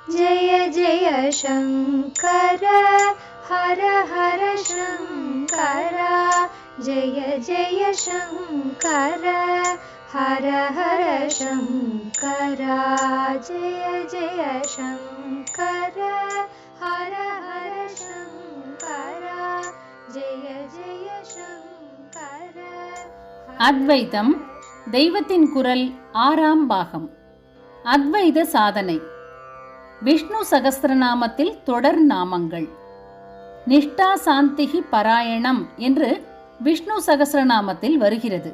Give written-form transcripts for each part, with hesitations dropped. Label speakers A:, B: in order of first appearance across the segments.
A: जय जय शङ्कर हर हर शङ्कर जय जय शङ्कर हर हर शङ्कर जय जय शङ्कर हर हर शङ्कर जय जय शङ्कर.
B: அத்வைதம் தெய்வத்தின் குரல் 6ஆம் பாகம். அத்வைத சாதனை. விஷ்ணு சகஸ்ரநாமத்தில் தொடர் நாமங்கள். நிஷ்டா சாந்திஹி பராயணம் என்று விஷ்ணு சகஸ்ரநாமத்தில் வருகிறது.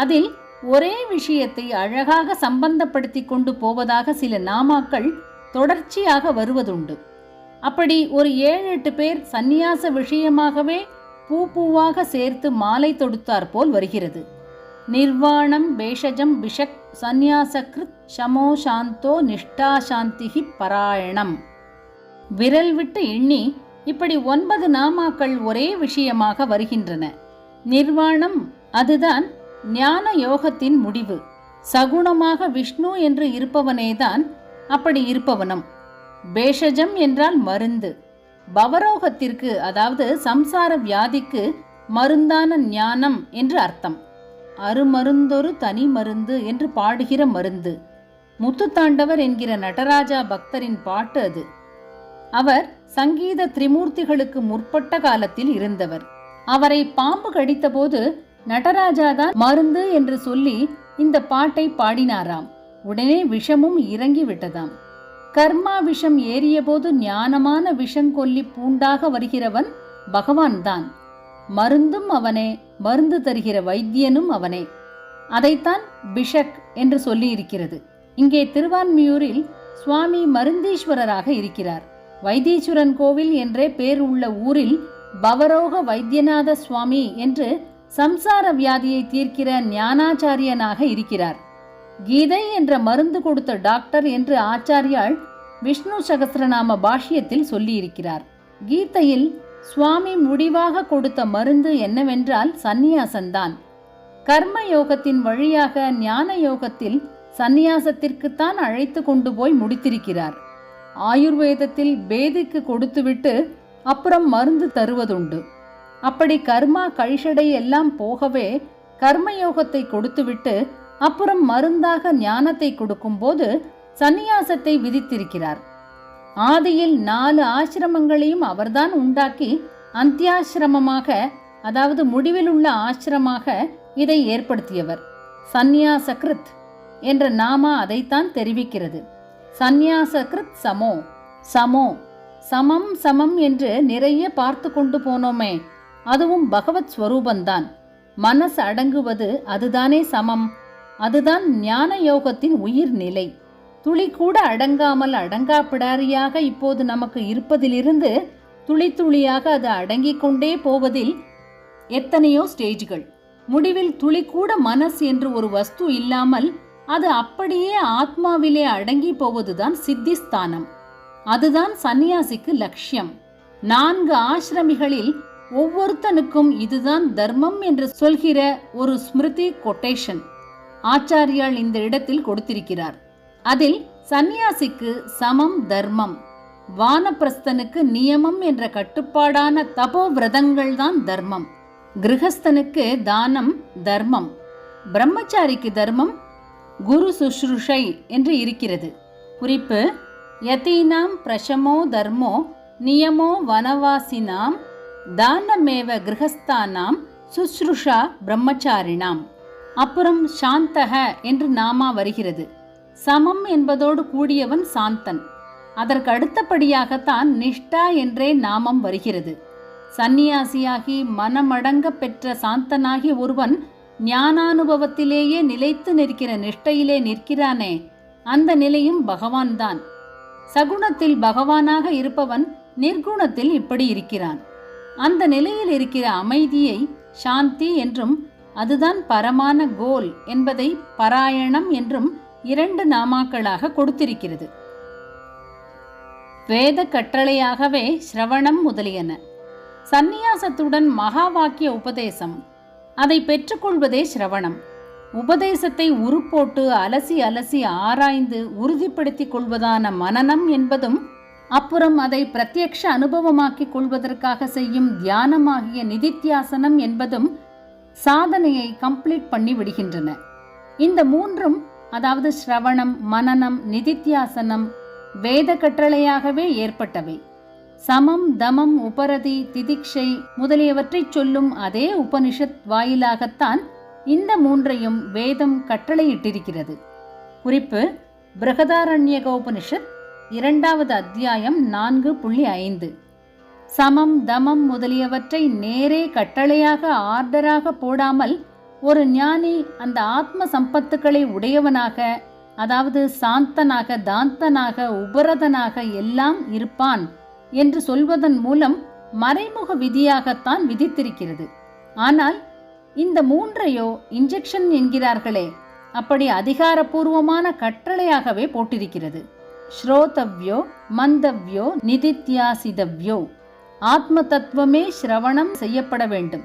B: அதில் ஒரே விஷயத்தை அழகாக சம்பந்தப்படுத்தி கொண்டு போவதாக சில நாமாக்கள் தொடர்ச்சியாக வருவதுண்டு. அப்படி ஒரு 7-8 பேர் சந்நியாச விஷயமாகவே பூவாக சேர்த்து மாலை தொடுத்தார் போல் வருகிறது. நிர்வாணம் பேஷஜம் பிஷக் சந்நியாசகிருத் ஷமோ சாந்தோ நிஷ்டா சாந்திஹி பராயணம். விரல் விட்டு எண்ணி இப்படி 9 நாமாக்கள் ஒரே விஷயமாக வருகின்றன. நிர்வாணம் அதுதான் ஞான யோகத்தின் முடிவு. சகுணமாக விஷ்ணு என்று இருப்பவனேதான் அப்படி இருப்பவனும். பேஷஜம் என்றால் மருந்து. பவரோகத்திற்கு அதாவது சம்சார வியாதிக்கு மருந்தான ஞானம் என்று அர்த்தம். அருமருந்தொரு தனி மருந்து என்று பாடுகிற மருந்து. முத்துத்தாண்டவர் என்கிற நடராஜா பக்தரின் பாட்டு அது. அவர் சங்கீத திரிமூர்த்திகளுக்கு முற்பட்ட காலத்தில் இருந்தவர். அவரை பாம்பு கடித்த போது நடராஜாதான் மருந்து என்று சொல்லி இந்த பாட்டை பாடினாராம். உடனே விஷமும் இறங்கி விட்டதாம். கர்மா விஷம் ஏறிய போது ஞானமான விஷங்கொல்லி பூண்டாக வருகிறவன் பகவான் தான். மருந்தும் அவனே, மருந்து தருகிற வைத்தியனும் அவனே. அதைத்தான் பிஷக் என்று சொல்லி இருக்கிறது. இங்கே திருவான்மியூரில் சுவாமி மருந்தீஸ்வரராக இருக்கிறார். வைத்தீஸ்வரன் கோவில் என்றே பேர் உள்ள ஊரில் பவரோக வைத்தியநாத சுவாமி என்று சம்சார வியாதியை தீர்க்கிற ஞானாச்சாரியனாக இருக்கிறார். கீதை என்ற மருந்து கொடுத்த டாக்டர் என்று ஆச்சாரியால் விஷ்ணு சகஸ்ரநாம பாஷ்யத்தில் சொல்லியிருக்கிறார். கீதையில் சுவாமி முடிவாக கொடுத்த மருந்து என்னவென்றால் சந்நியாசந்தான். கர்ம யோகத்தின் வழியாக ஞான யோகத்தில் சந்நியாசத்திற்குத்தான் அழைத்து கொண்டு போய் முடித்திருக்கிறார். ஆயுர்வேதத்தில் பேதிக்கு கொடுத்துவிட்டு அப்புறம் மருந்து தருவதுண்டு. அப்படி கர்மா கழிஷடை எல்லாம் போகவே கர்மயோகத்தை கொடுத்துவிட்டு அப்புறம் மருந்தாக ஞானத்தை கொடுக்கும்போது சந்நியாசத்தை விதித்திருக்கிறார். ஆதியில் 4 ஆசிரமங்களையும் அவர்தான் உண்டாக்கி அந்தியாசிரமமாக அதாவது முடிவில் உள்ள ஆசிரமாக இதை ஏற்படுத்தியவர். சந்நியாசகிருத் என்ற நாமா அதைத்தான் தெரிவிக்கிறது. சந்நியாசகிருத் சமோ சமோ சமம் சமம் என்று நிறைய பார்த்து கொண்டு போனோமே, அதுவும் பகவத் ஸ்வரூபந்தான். மனசு அடங்குவது அதுதானே சமம். அதுதான் ஞான யோகத்தின் உயிர் நிலை. துளி கூட அடங்காமல் அடங்கா பிடாரியாக இப்போது நமக்கு இருப்பதிலிருந்து துளி துளியாக அது அடங்கிக் கொண்டே போவதில் எத்தனையோ ஸ்டேஜ்கள். முடிவில் துளி கூட மனசு என்று ஒரு வஸ்து இல்லாமல் அது அப்படியே ஆத்மாவிலே அடங்கி போவதுதான் சித்திஸ்தானம். அதுதான் சந்நியாசிக்கு லட்சியம். 4 ஆசிரமிகளில் ஒவ்வொருத்தனுக்கும் இதுதான் தர்மம் என்று சொல்கிற ஒரு ஸ்மிருதி கொட்டேஷன் ஆச்சாரியால் இந்த இடத்தில் கொடுத்திருக்கிறார். அதில் சந்நியாசிக்கு சமம் தர்மம், வானப்பிரஸ்தனுக்கு நியமம் என்ற கட்டுப்பாடான தபோவிரதங்கள் தான் தர்மம், கிரகஸ்தனுக்கு தானம் தர்மம், பிரம்மச்சாரிக்கு தர்மம் குரு சுஷ்ருஷை என்று இருக்கிறது. குறிப்பு: யதீனாம் பிரசமோ தர்மோ நியமோ வனவாசினாம் தானமேவ கிரகஸ்தானாம் சுஷ்ருஷா பிரம்மச்சாரினாம். அப்புறம் சாந்தக என்று நாமா வருகிறது. சமம் என்பதோடு கூடியவன் சாந்தன். அதற்கு அடுத்தபடியாகத்தான் நிஷ்டா என்றே நாமம் வருகிறது. சந்நியாசியாகி மனமடங்க பெற்ற சாந்தனாகி ஒருவன் ஞானானுபவத்திலேயே நிலைத்து நிற்கிற நிஷ்டையிலே நிற்கிறானே, அந்த நிலையும் பகவான் தான். சகுணத்தில் பகவானாக இருப்பவன் நிர்குணத்தில் இப்படி இருக்கிறான். அந்த நிலையில் இருக்கிற அமைதியை சாந்தி என்றும் அதுதான் பரமான கோல் என்பதை பராயணம் என்றும் 2 நாமாக்களாக கொடுத்திருக்கிறது. வேத கட்டளையாகவே சிரவணம் முதலியன. சந்நியாசத்துடன் மகா வாக்கிய உபதேசம், அதை பெற்றுக்கொள்வதே சிரவணம். உபதேசத்தை உருப்போட்டு அலசி அலசி ஆராய்ந்து உறுதிப்படுத்திக் கொள்வதான மனனம் என்பதும், அப்புறம் அதை பிரத்யக்ஷ அனுபவமாக்கிக் கொள்வதற்காக செய்யும் தியானமாகிய நிதித்தியாசனம் என்பதும் சாதனையை கம்ப்ளீட் பண்ணி விடுகின்றன. இந்த மூன்றும், அதாவது ஸ்ரவணம், மனனம், நிதித்தியாசனம், வேத கட்டளையாகவே ஏற்பட்டவை. சமம், தமம், உபரதி, திதிக்ஷை முதலியவற்றை சொல்லும் அதே உபனிஷத் வாயிலாகத்தான் இந்த மூன்றையும் வேதம் கட்டளையிட்டிருக்கிறது. குறிப்பு: பிருகதாரண்யக உபனிஷத் 2வது அத்தியாயம் 4.5. சமம், தமம் முதலியவற்றை நேரே கட்டளையாக ஆர்டராக போடாமல் ஒரு ஞானி அந்த ஆத்ம சம்பத்துக்களை உடையவனாக, அதாவது சாந்தனாக, தாந்தனாக, உபரதனாக எல்லாம் இருப்பான் என்று சொல்வதன் மூலம் மறைமுக விதியாகத்தான் விதித்திருக்கிறது. ஆனால் இந்த மூன்றையோ இன்ஜெக்ஷன் என்கிறார்களே, அப்படி அதிகாரபூர்வமான கட்டளையாகவே போட்டிருக்கிறது. ஸ்ரோதவ்யோ மந்தவ்யோ நிதித்தியாசிதவ்யோ. ஆத்ம தத்துவமே ஸ்ரவணம் செய்யப்பட வேண்டும்,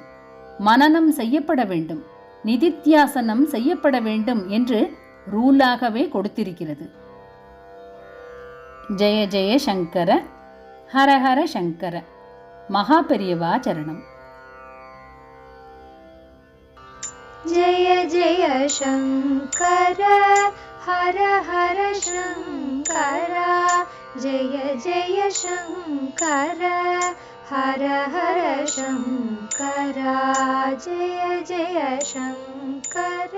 B: மனனம் செய்யப்பட வேண்டும், நிதித்தியாசனம் செய்யப்பட வேண்டும் என்று ரூலாகவே கொடுத்திருக்கிறது. ஜெய ஜெய சங்கர, ஹர ஹர சங்கர. மகா பெரியவா சரணம்.
A: जय जय शङ्कर, हर हर शङ्कर. जय जय शङ्कर, हर हर शङ्कर. जय जय शङ्कर.